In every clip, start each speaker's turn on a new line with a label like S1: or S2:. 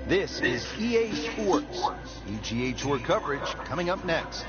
S1: This is EA Sports. UGA Tour coverage coming up next.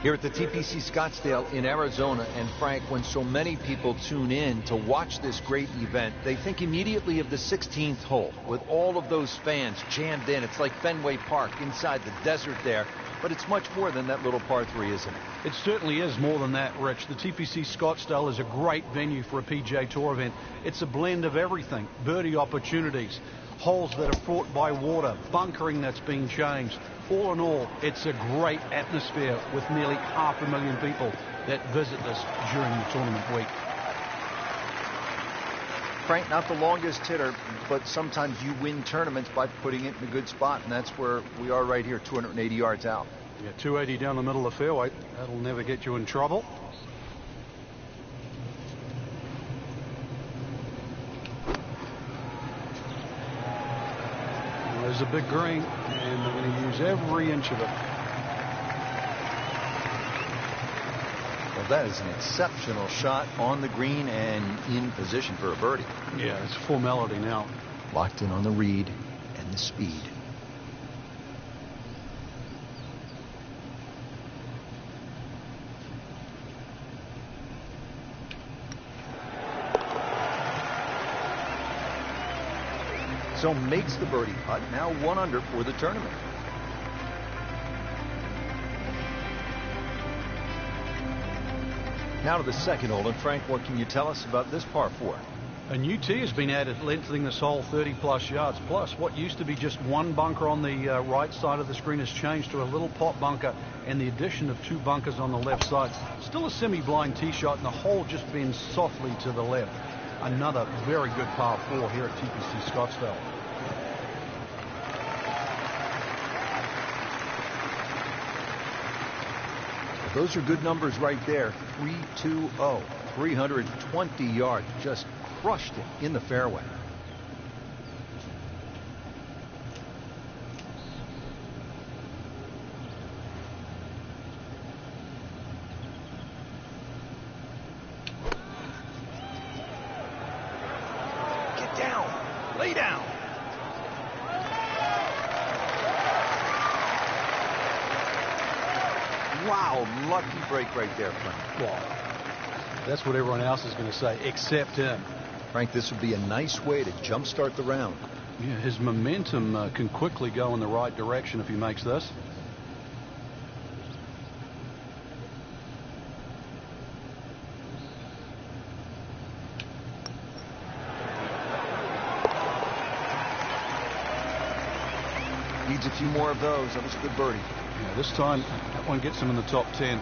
S1: Here at the TPC Scottsdale in Arizona, and Frank, when so many people tune in to watch this great event, they think immediately of the 16th hole with all of those fans jammed in. It's like Fenway Park inside the desert there, but it's much more than that little par 3, isn't it?
S2: It certainly is more than that, Rich. The TPC Scottsdale is a great venue for a PGA Tour event. It's a blend of everything: birdie opportunities, holes that are fraught by water, bunkering that's been changed. All in all, it's a great atmosphere with nearly 500,000 people that visit this during the tournament week.
S1: Frank, not the longest hitter, but sometimes you win tournaments by putting it in a good spot, and that's where we are right here, 280 yards out.
S2: Yeah, 280 down the middle of the fairway. That'll never get you in trouble. There's a big green, and they're going to use every inch of it.
S1: Well, that is an exceptional shot on the green and in position for a birdie.
S2: Yeah, it's formality now.
S1: Locked in on the read and the speed. So makes the birdie putt, now 1 under for the tournament. Now to the second hole, and Frank, what can you tell us about this par 4?
S2: A new tee has been added, lengthening this hole 30+ yards. Plus, what used to be just one bunker on the right side of the screen has changed to a little pot bunker, and the addition of 2 bunkers on the left side. Still a semi-blind tee shot, and the hole just bends softly to the left. Another very good par 4 here at TPC Scottsdale.
S1: Those are good numbers right there. 320, 320 yards. Just crushed it in the fairway. Get down. Lay down. Wow, lucky break right there, Frank.
S2: Well, that's what everyone else is going to say, except him.
S1: Frank, this would be a nice way to jumpstart the round.
S2: Yeah, his momentum can quickly go in the right direction if he makes this.
S1: Needs a few more of those. That was a good birdie.
S2: Yeah, this time, that one gets him in the top 10.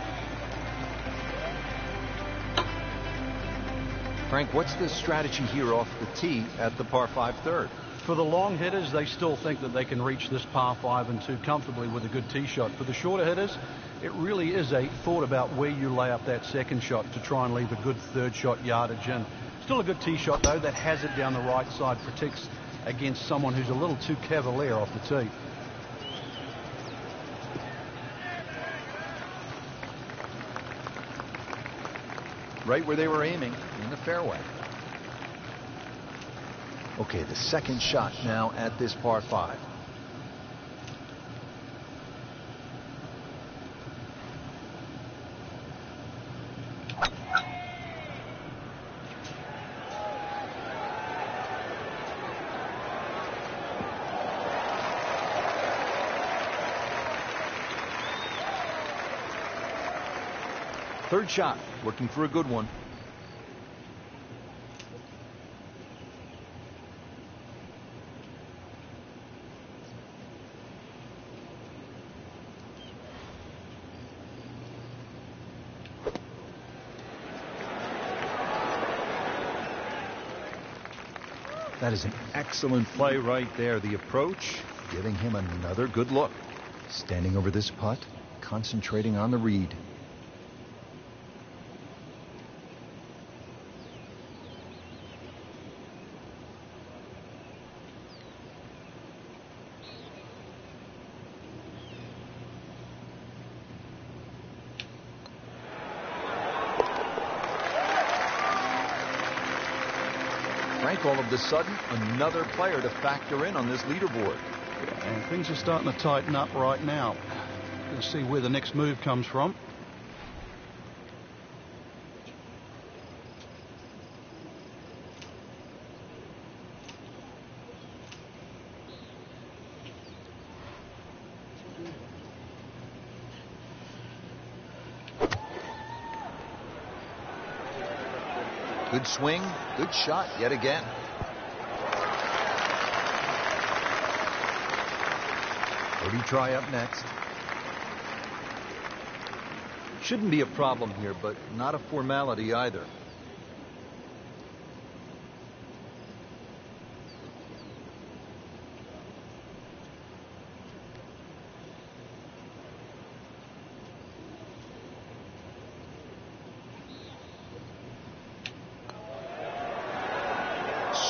S1: Frank, what's the strategy here off the tee at the par 5 third?
S2: For the long hitters, they still think that they can reach this par 5 and 2 comfortably with a good tee shot. For the shorter hitters, it really is a thought about where you lay up that second shot to try and leave a good third shot yardage in. Still a good tee shot, though. That has it down the right side, protects against someone who's a little too cavalier off the tee.
S1: Right where they were aiming, in the fairway. Okay, the second shot now at this par 5. Third shot, looking for a good one. That is an excellent play right there. The approach, giving him another good look. Standing over this putt, concentrating on the read. Frank, all of a sudden, another player to factor in on this leaderboard.
S2: Yeah, and things are starting to tighten up right now. Let's see where the next move comes from.
S1: Good swing, good shot yet again. Birdie try up next. Shouldn't be a problem here, but not a formality either.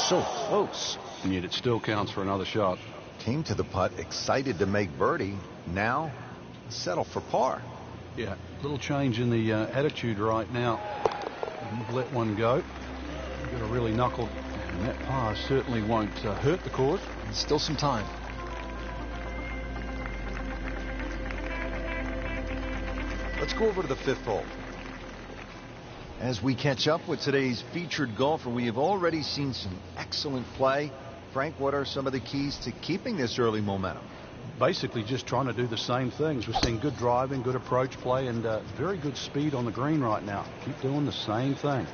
S1: So close.
S2: And yet it still counts for another shot.
S1: Came to the putt excited to make birdie. Now settle for par.
S2: Yeah, little change in the attitude right now. You've let one go. You've got to really knuckle. And that par certainly won't hurt the cause.
S1: Still some time. Let's go over to the 5th hole. As we catch up with today's featured golfer, we have already seen some excellent play. Frank, what are some of the keys to keeping this early momentum?
S2: Basically just trying to do the same things. We're seeing good driving, good approach play, and very good speed on the green right now. Keep doing the same thing.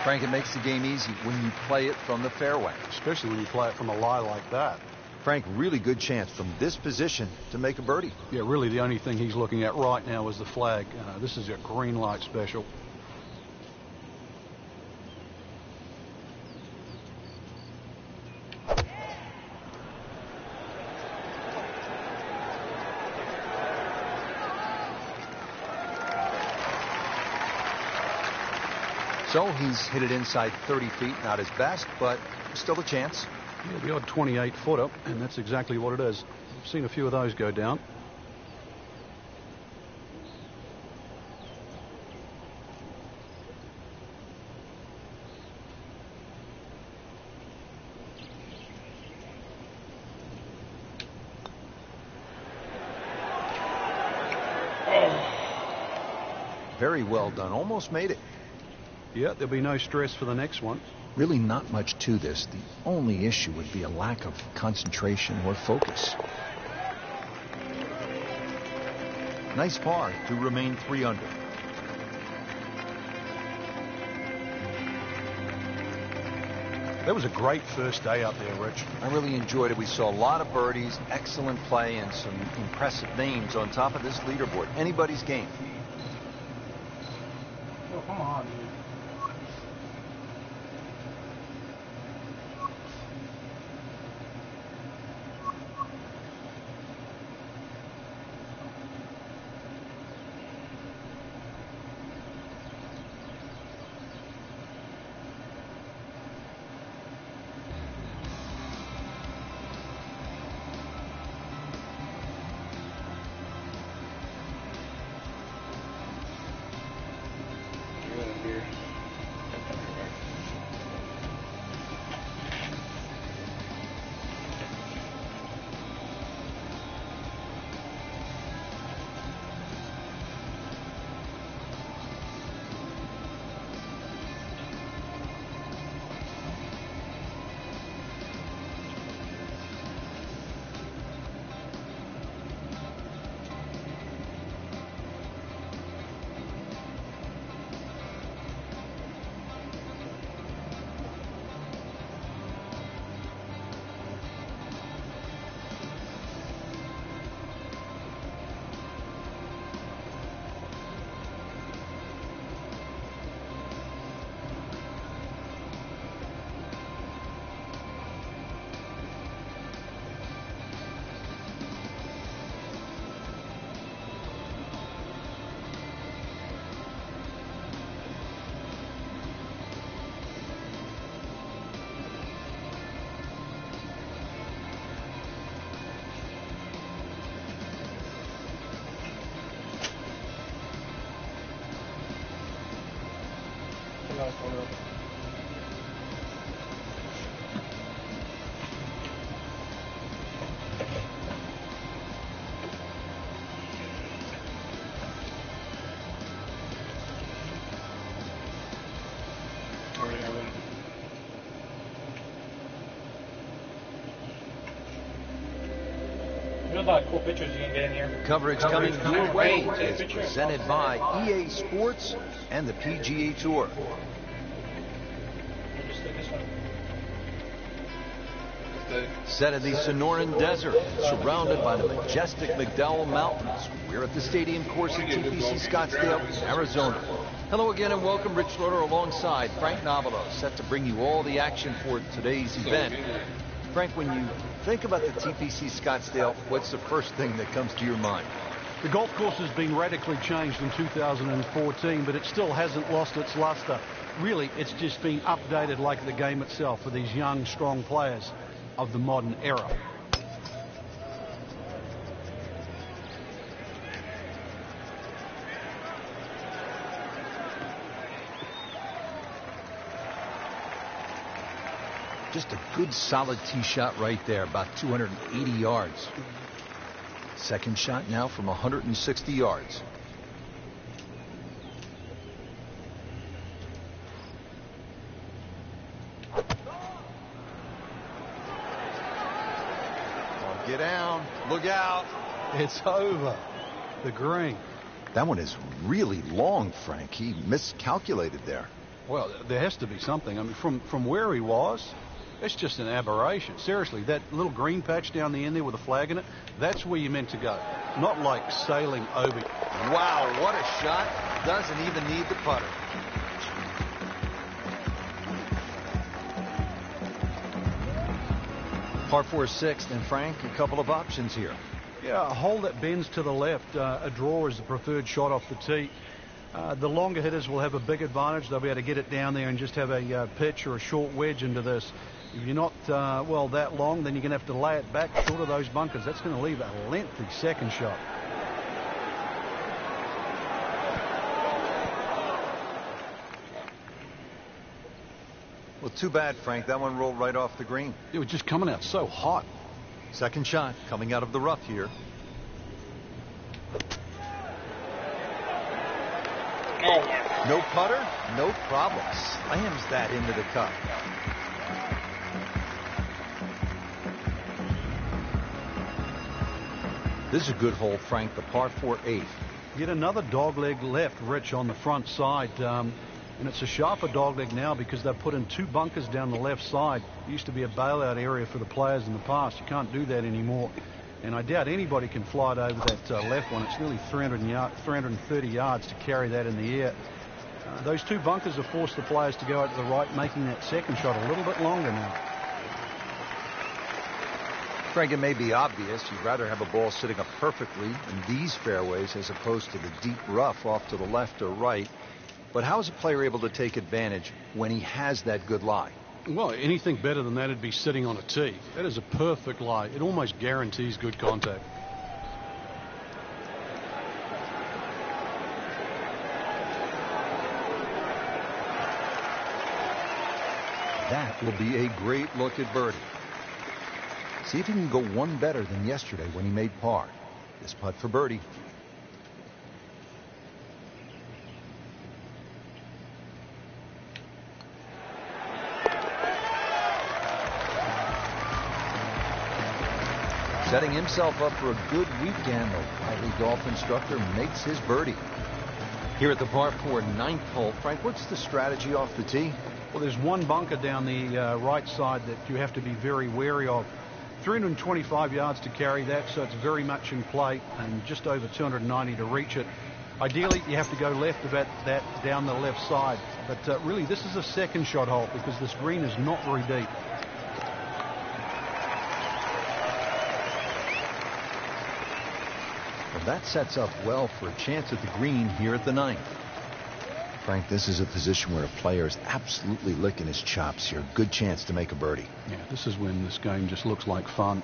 S1: Frank, it makes the game easy when you play it from the fairway.
S2: Especially when you play it from a lie like that.
S1: Frank, really good chance from this position to make a birdie.
S2: Yeah, really the only thing he's looking at right now is the flag. This is a green light special.
S1: So he's hit it inside 30 feet, not his best, but still a chance.
S2: Yeah, the odd 28-footer, and that's exactly what it is. I've seen a few of those go down.
S1: Very well done. Almost made it.
S2: Yeah, there'll be no stress for the next one.
S1: Really not much to this. The only issue would be a lack of concentration or focus. Nice par to remain 3 under.
S2: That was a great first day up there, Rich.
S1: I really enjoyed it. We saw a lot of birdies, excellent play, and some impressive names on top of this leaderboard. Anybody's game.
S2: Oh, come on, dude.
S3: Cool pictures you can get in here.
S1: Coverage coming your way is presented by EA Sports and the PGA Tour. Set in the Sonoran Desert, surrounded by the majestic McDowell Mountains. We're at the stadium course at TPC Scottsdale, Arizona. Hello again and welcome. Rich Loader alongside Frank Nobilo, set to bring you all the action for today's event. Frank, when you think about the TPC Scottsdale, what's the first thing that comes to your mind?
S2: The golf course has been radically changed in 2014, but it still hasn't lost its luster. Really, it's just been updated like the game itself for these young, strong players of the modern era.
S1: Just a good solid tee shot right there, about 280 yards. Second shot now from 160 yards. Get down. Look out.
S2: It's over. The green.
S1: That one is really long, Frank. He miscalculated there.
S2: Well, there has to be something. I mean, from where he was, it's just an aberration. Seriously, that little green patch down the end there with a flag in it, that's where you're meant to go. Not like sailing over.
S1: Wow, what a shot. Doesn't even need the putter. Par 4 sixth, and Frank, a couple of options here.
S2: Yeah, a hole that bends to the left. A draw is the preferred shot off the tee. The longer hitters will have a big advantage. They'll be able to get it down there and just have a pitch or a short wedge into this. If you're not, well, that long, then you're going to have to lay it back short of those bunkers. That's going to leave a lengthy second shot.
S1: Well, too bad, Frank. That one rolled right off the green.
S2: It was just coming out so hot.
S1: Second shot coming out of the rough here. No putter, no problem. Slams that into the cup. This is a good hole, Frank, the par 4 eighth.
S2: Yet another dogleg left, Rich, on the front side. And it's a sharper dogleg now because they've put in two bunkers down the left side. It used to be a bailout area for the players in the past. You can't do that anymore. And I doubt anybody can fly it over that left one. It's nearly 330 yards to carry that in the air. Those two bunkers have forced the players to go out to the right, making that second shot a little bit longer now.
S1: Frank, it may be obvious you'd rather have a ball sitting up perfectly in these fairways as opposed to the deep rough off to the left or right. But how is a player able to take advantage when he has that good lie?
S2: Well, anything better than that would be sitting on a tee. That is a perfect lie. It almost guarantees good contact.
S1: That will be a great look at birdie. See if he can go one better than yesterday when he made par. This putt for birdie. Setting himself up for a good weekend, the wily golf instructor makes his birdie. Here at the par 4 ninth hole, Frank, what's the strategy off the tee?
S2: Well, there's one bunker down the right side that you have to be very wary of. 325 yards to carry that, so it's very much in play, and just over 290 to reach it. Ideally, you have to go left about that down the left side. But really, this is a second shot hole because this green is not very deep.
S1: Well, that sets up well for a chance at the green here at the ninth. Frank, this is a position where a player is absolutely licking his chops here. Good chance to make a birdie.
S2: Yeah, this is when this game just looks like fun.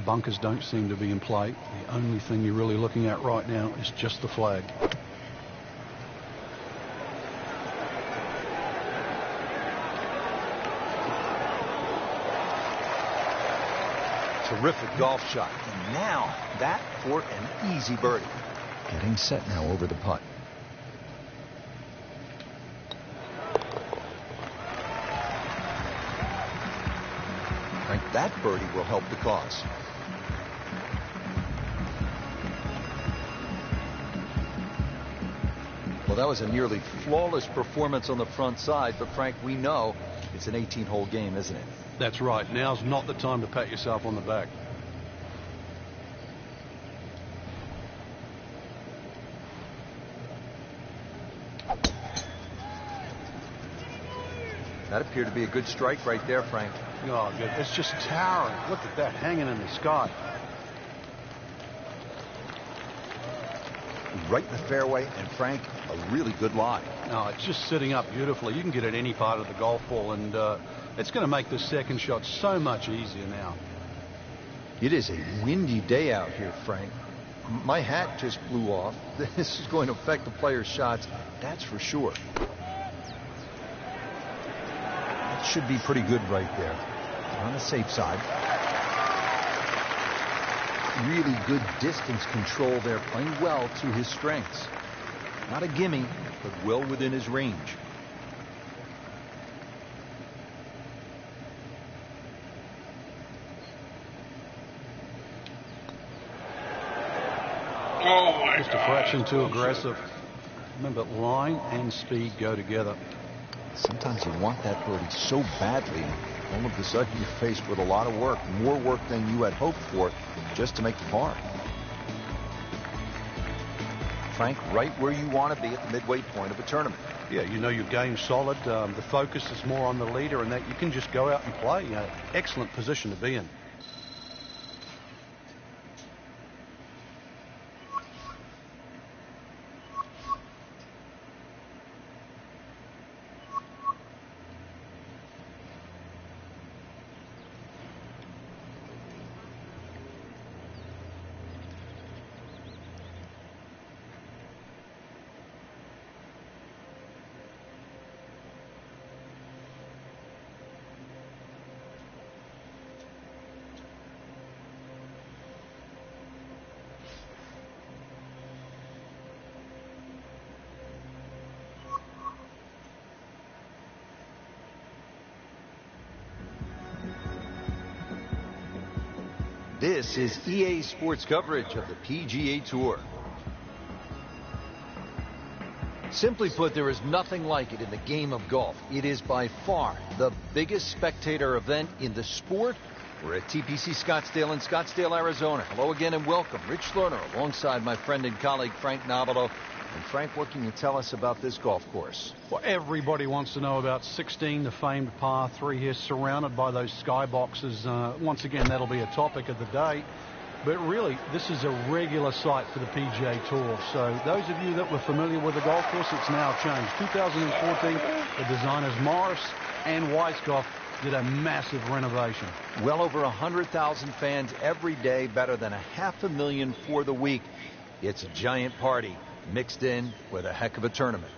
S2: Bunkers don't seem to be in play. The only thing you're really looking at right now is just the flag.
S1: Terrific golf shot. And now that for an easy birdie. Getting set now over the putt. Right, that birdie will help the cause. Well, that was a nearly flawless performance on the front side, but Frank, we know it's an 18-hole game, isn't it?
S2: That's right. Now's not the time to pat yourself on the back.
S1: That appeared to be a good strike right there, Frank.
S2: Oh, good. It's just towering. Look at that hanging in the sky.
S1: Right in the fairway, and Frank, a really good lie.
S2: No, it's just sitting up beautifully. You can get it any part of the golf ball, and it's going to make the second shot so much easier now.
S1: It is a windy day out here, Frank. My hat just blew off. This is going to affect the players' shots, that's for sure. That should be pretty good right there. On the safe side. Really good distance control there, playing well to his strengths. Not a gimme, but well within his range.
S3: Oh my
S2: Just a
S3: God.
S2: fraction too aggressive. Remember, line and speed go together.
S1: Sometimes you want that birdie so badly, all of a sudden you're faced with a lot of work, more work than you had hoped for, just to make the par. Frank, right where you want to be at the midway point of a tournament.
S2: Yeah, you know your game's solid. The focus is more on the leader, and that you can just go out and play. Excellent position to be in.
S1: This is EA Sports coverage of the PGA Tour. Simply put, there is nothing like it in the game of golf. It is by far the biggest spectator event in the sport. We're at TPC Scottsdale in Scottsdale, Arizona. Hello again and welcome. Rich Lerner alongside my friend and colleague Frank Nobilo. And Frank, what can you tell us about this golf course?
S2: Well, everybody wants to know about 16, the famed par 3 here, surrounded by those skyboxes. Once again, that'll be a topic of the day. But really, this is a regular sight for the PGA Tour. So those of you that were familiar with the golf course, it's now changed. 2014, the designers Morris and Weiskopf did a massive renovation.
S1: Well over 100,000 fans every day, better than 500,000 for the week. It's a giant party mixed in with a heck of a tournament.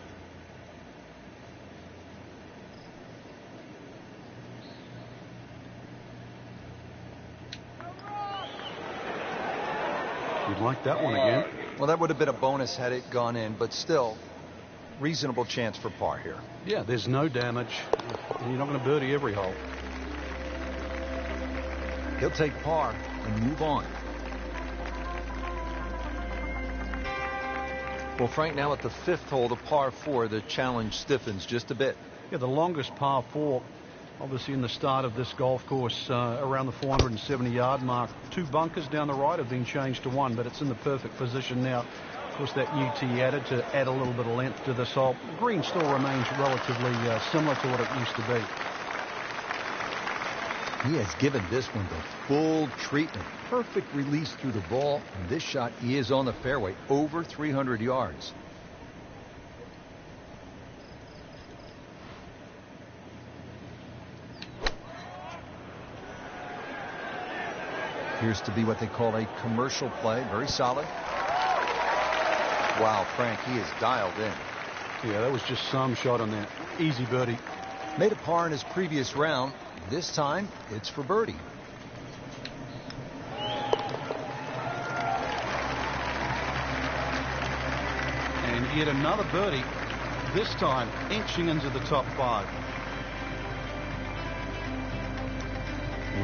S2: You'd like that one again.
S1: Well, that would have been a bonus had it gone in, but still, reasonable chance for par here.
S2: Yeah, there's no damage. You're not going to birdie every hole.
S1: He'll take par and move on. Well, Frank, now at the 5th hole, the par 4, the challenge stiffens just a bit.
S2: Yeah, the longest par 4, obviously in the start of this golf course, around the 470-yard mark. 2 bunkers down the right have been changed to 1, but it's in the perfect position now. Of course, that new tee added to add a little bit of length to this hole. The green still remains relatively similar to what it used to be.
S1: He has given this one the full treatment. Perfect release through the ball. And this shot is on the fairway, over 300 yards. Appears to be what they call a commercial play. Very solid. Wow, Frank, he is dialed in.
S2: Yeah, that was just some shot on that. Easy birdie.
S1: Made a par in his previous round. This time, it's for birdie.
S2: yet another birdie, this time inching into the top 5.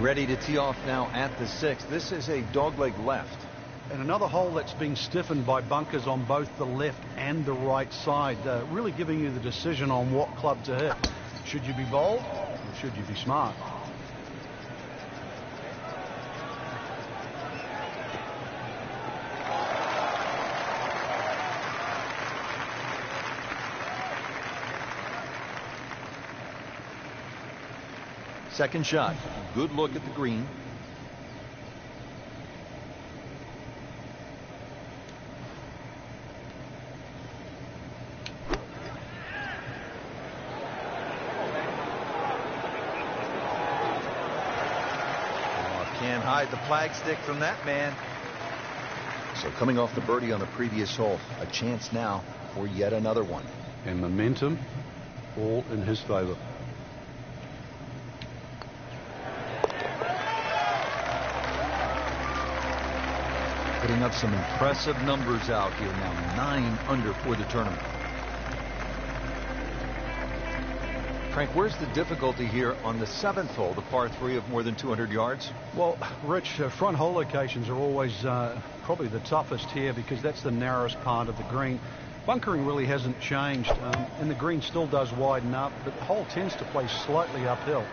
S1: Ready to tee off now at the 6th. This is a dogleg left.
S2: And another hole that's being stiffened by bunkers on both the left and the right side, really giving you the decision on what club to hit. Should you be bold or should you be smart?
S1: Second shot. Good look at the green. Can't hide the flagstick from that man. So coming off the birdie on the previous hole, a chance now for yet another one.
S2: And momentum all in his favor.
S1: Putting up some impressive numbers out here now. 9 under for the tournament. Frank, where's the difficulty here on the 7th hole, the par 3 of more than 200 yards?
S2: Well, Rich, front hole locations are always probably the toughest here because that's the narrowest part of the green. Bunkering really hasn't changed, and the green still does widen up, but the hole tends to play slightly uphill.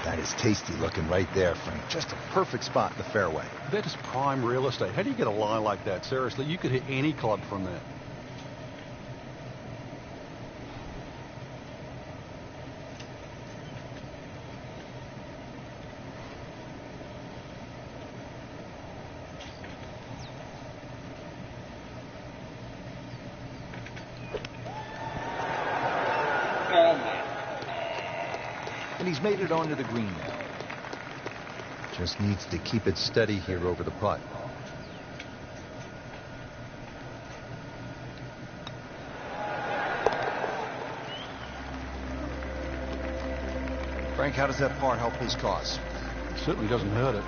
S1: That is tasty looking right there, Frank. Just a perfect spot in the fairway.
S2: That is prime real estate. How do you get a lie like that? Seriously, you could hit any club from that.
S1: And he's made it onto the green now. Just needs to keep it steady here over the putt. Frank, how does that par help his cause?
S2: It certainly doesn't hurt it.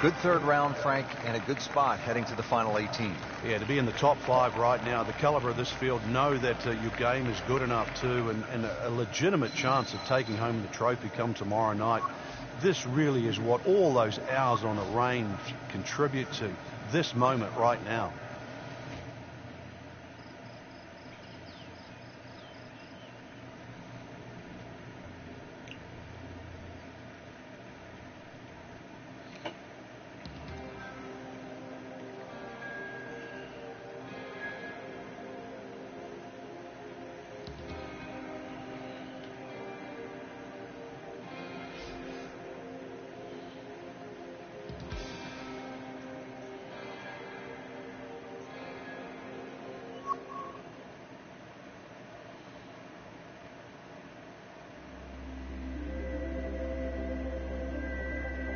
S1: Good third round, Frank, and a good spot heading to the final 18.
S2: Yeah, to be in the top 5 right now, the caliber of this field, know that your game is good enough too, and a legitimate chance of taking home the trophy come tomorrow night. This really is what all those hours on the range contribute to, this moment right now.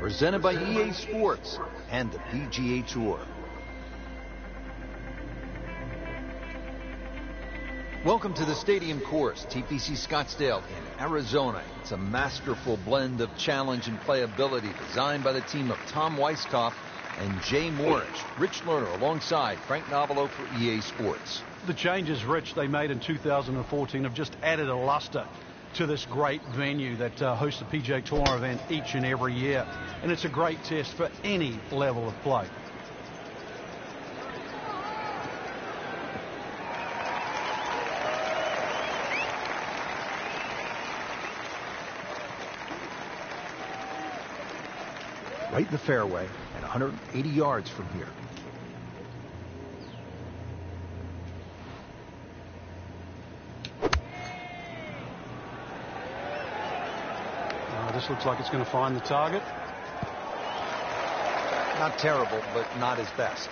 S1: Presented by EA Sports and the PGA Tour. Welcome to the Stadium Course, TPC Scottsdale in Arizona. It's a masterful blend of challenge and playability designed by the team of Tom Weiskopf and Jay Moorish. Rich Lerner alongside Frank Novelo for EA Sports.
S2: The changes, Rich, they made in 2014 have just added a luster to this great venue that hosts the PGA Tour event each and every year. And it's a great test for any level of play.
S1: Right in the fairway and 180 yards from here.
S2: This looks like it's going to find the target.
S1: Not terrible, but not his best.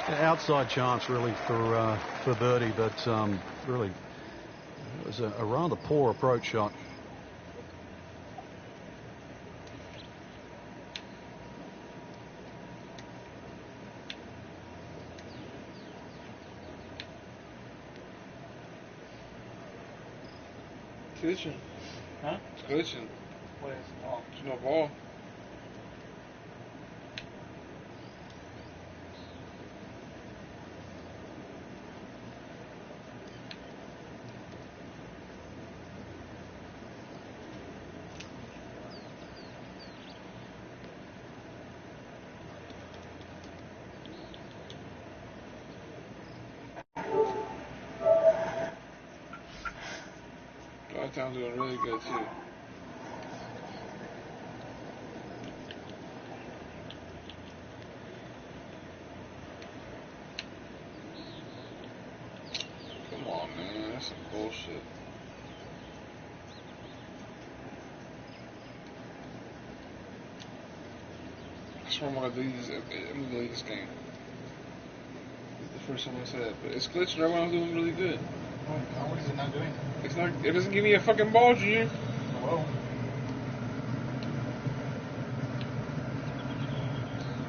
S2: An outside chance, really, for birdie, but really, it was a rather poor approach shot.
S3: Cushion. Huh? Cushion. What is it? Oh.
S4: There's no ball. Dogtown's doing really good too. Come on, man. That's some bullshit. I swear I'm gonna delete this game. It's the first time I said it, but it's glitched right when I was doing really good.
S3: What is it not doing?
S4: It's not. It doesn't give me a fucking ball, Junior.
S3: Whoa.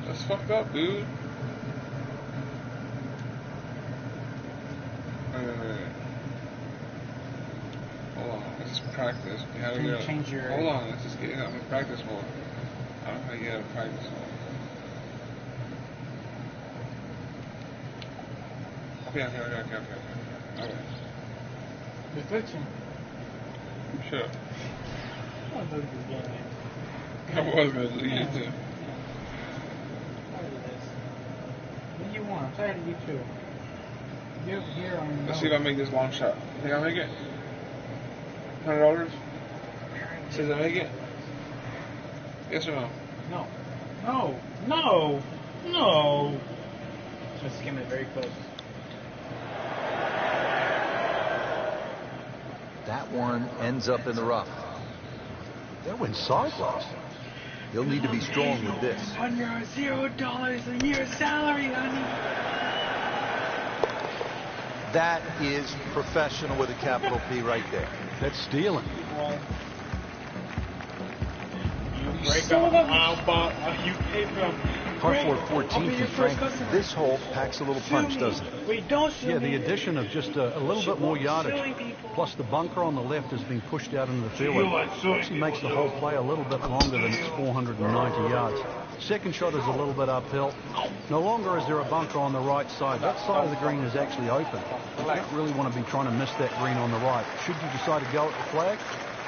S4: That's fucked up, dude. Wait. Hold on. Let's just practice.
S3: Can you change your...
S4: Hold on. Let's just get in practice mode. I don't know how you get out of practice mode. Okay.
S3: It's glitching.
S4: Sure.
S3: I thought you were getting it.
S4: I was going to delete it too.
S3: What is this? What do you want? I'm tired of you too. You're over here on...
S4: Let's see if I make this long shot. Think I make it? $100? Says I make it? Yes or no?
S3: No. No. No. No. Just skim it very close.
S1: That one ends up in the rough.
S2: That went sideways.
S1: He'll need to be strong with this.
S3: On your $0 a year salary, honey.
S1: That is professional with a capital P right there.
S2: That's stealing.
S3: You break up. You pay from.
S1: Par 4 14 from Frank. This hole packs a little punch, doesn't it?
S3: Wait, don't shoot
S2: Yeah,
S3: me.
S2: the addition of just a little bit more yardage, plus the bunker on the left has been pushed out into the fairway. Actually makes the whole play a little bit longer than its 490 yards. Second shot is a little bit uphill. No longer is there a bunker on the right side. That side of the green is actually open. You don't really want to be trying to miss that green on the right. Should you decide to go at the flag,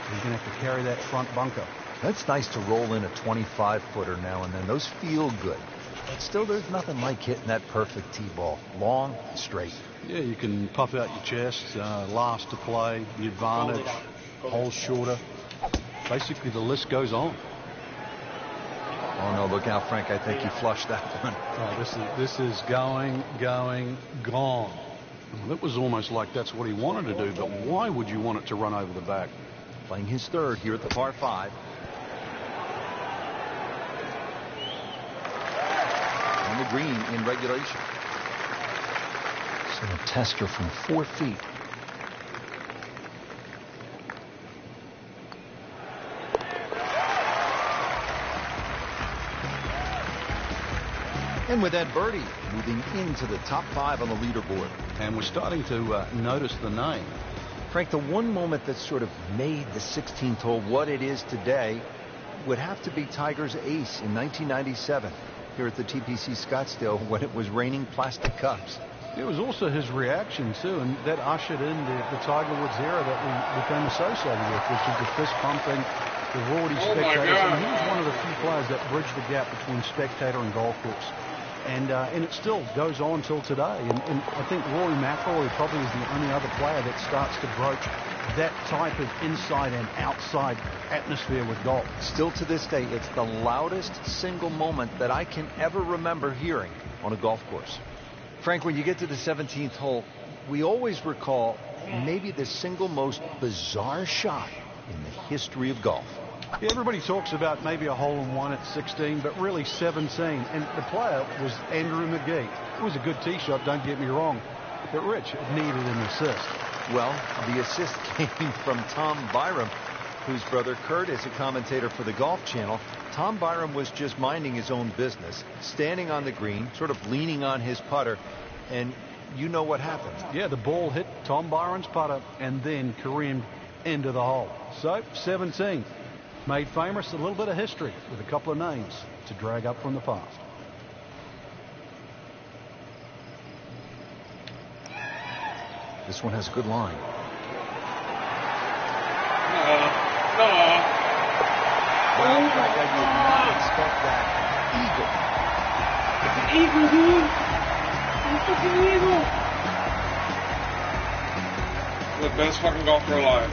S2: you're going to have to carry that front bunker.
S1: That's nice to roll in a 25-footer now and then. Those feel good. But still, there's nothing like hitting that perfect tee ball. Long, straight.
S2: Yeah, you can puff out your chest, last to play, the advantage, hole shorter. Basically, the list goes on.
S1: Oh, no, look out, Frank. I think he flushed that one.
S2: Oh, this is going, gone. Well, it was almost like that's what he wanted to do, but why would you want it to run over the back?
S1: Playing his third here at the par 5. On the green in regulation. So a tester from 4 feet. And with that birdie, moving into the top 5 on the leaderboard.
S2: And we're starting to notice the name.
S1: Frank, the one moment that sort of made the 16th hole what it is today would have to be Tiger's ace in 1997 here at the TPC Scottsdale when it was raining plastic cups.
S2: It was also his reaction, too, and that ushered in the Tiger Woods era that we became associated with, which is the fist pumping, the rowdy spectators. And he was one of the few players that bridged the gap between spectator and golf course. And it still goes on till today. And I think Rory McIlroy probably is the only other player that starts to broach that type of inside and outside atmosphere with golf.
S1: Still to this day, it's the loudest single moment that I can ever remember hearing on a golf course. Frank, when you get to the 17th hole, we always recall maybe the single most bizarre shot in the history of golf.
S2: Yeah, everybody talks about maybe a hole-in-one at 16, but really 17. And the player was Andrew McGee. It was a good tee shot, don't get me wrong. But Rich, it needed an assist.
S1: Well, the assist came from Tom Byram, whose brother Kurt is a commentator for the Golf Channel. Tom Byram was just minding his own business, standing on the green, sort of leaning on his putter, and you know what happened.
S2: Yeah, the ball hit Tom Byram's putter and then careened into the hole. So, 17. Made famous, a little bit of history with a couple of names to drag up from the past.
S1: This one has a good line.
S4: No.
S1: Wow, Frank, I did not expect that.
S3: Eagle, dude. It's a fucking eagle.
S4: The best fucking golfer alive.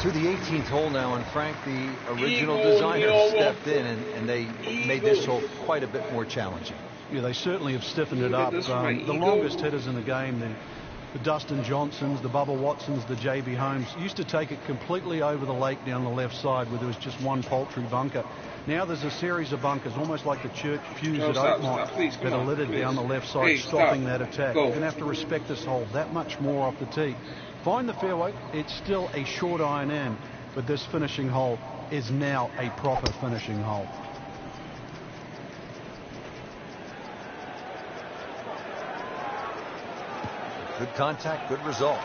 S1: To the 18th hole now, and Frank, the original
S4: Eagle,
S1: designer,
S4: Eagle.
S1: stepped in and they made this hole quite a bit more challenging.
S2: Yeah, they certainly have stiffened it
S4: Look at
S2: up.
S4: this one,
S2: The
S4: Eagle.
S2: longest hitters in the game, the Dustin Johnsons, the Bubba Watsons, the JB Holmes, used to take it completely over the lake down the left side where there was just one paltry bunker. Now there's a series of bunkers, almost like the church pews
S4: No,
S2: at
S4: stop,
S2: Oakmont,
S4: stop, please, come
S2: that are
S4: on,
S2: littered
S4: please.
S2: down the left side,
S4: Hey,
S2: stopping
S4: stop.
S2: that attack.
S4: Go.
S2: You're going to have to respect this hole that much more off the tee. Find the fairway. It's still a short iron in, but this finishing hole is now a proper finishing hole.
S1: Good contact, good result.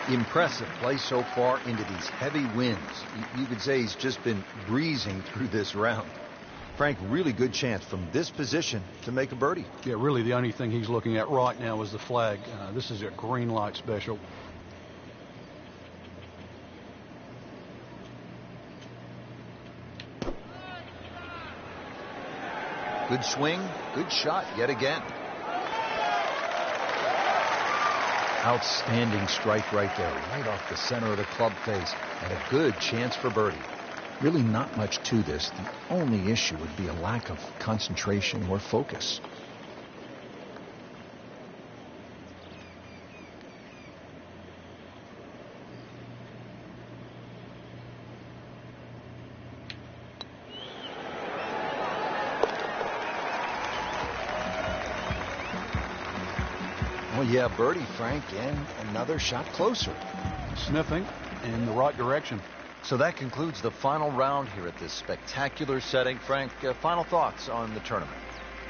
S1: Impressive play so far into these heavy winds. You could say he's just been breezing through this round. Frank, really good chance from this position to make a birdie.
S2: Yeah, really the only thing he's looking at right now is the flag. This is a green light special.
S1: Good swing, good shot yet again. Outstanding strike right there, right off the center of the club face, and a good chance for birdie. Really not much to this. The only issue would be a lack of concentration or focus. Well, yeah, birdie, Frank, and another shot closer.
S2: Sniffing in the right direction.
S1: So that concludes the final round here at this spectacular setting. Frank, final thoughts on the tournament?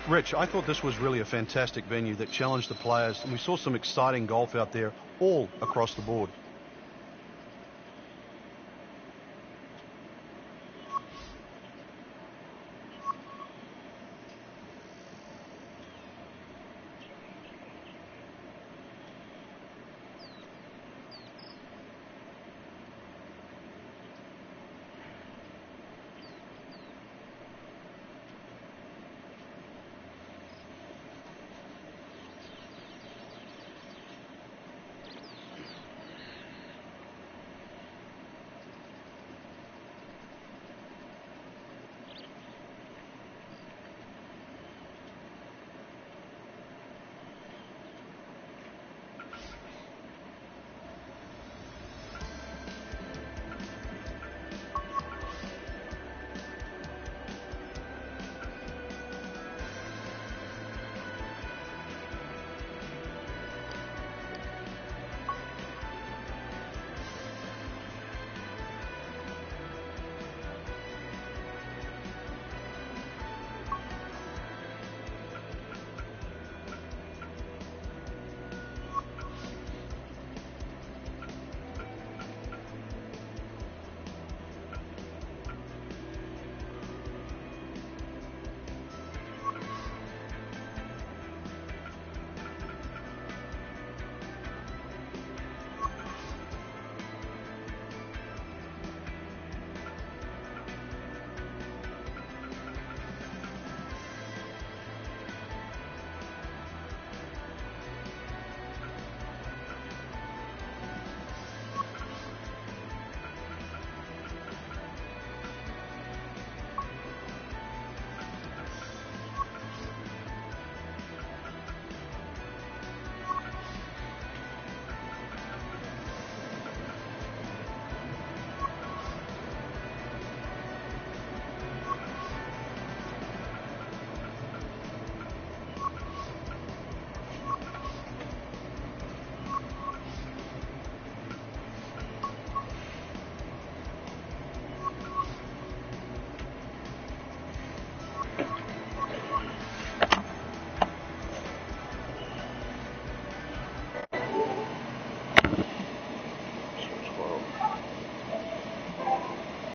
S2: Rich, I thought this was really a fantastic venue that challenged the players, and we saw some exciting golf out there all across the board.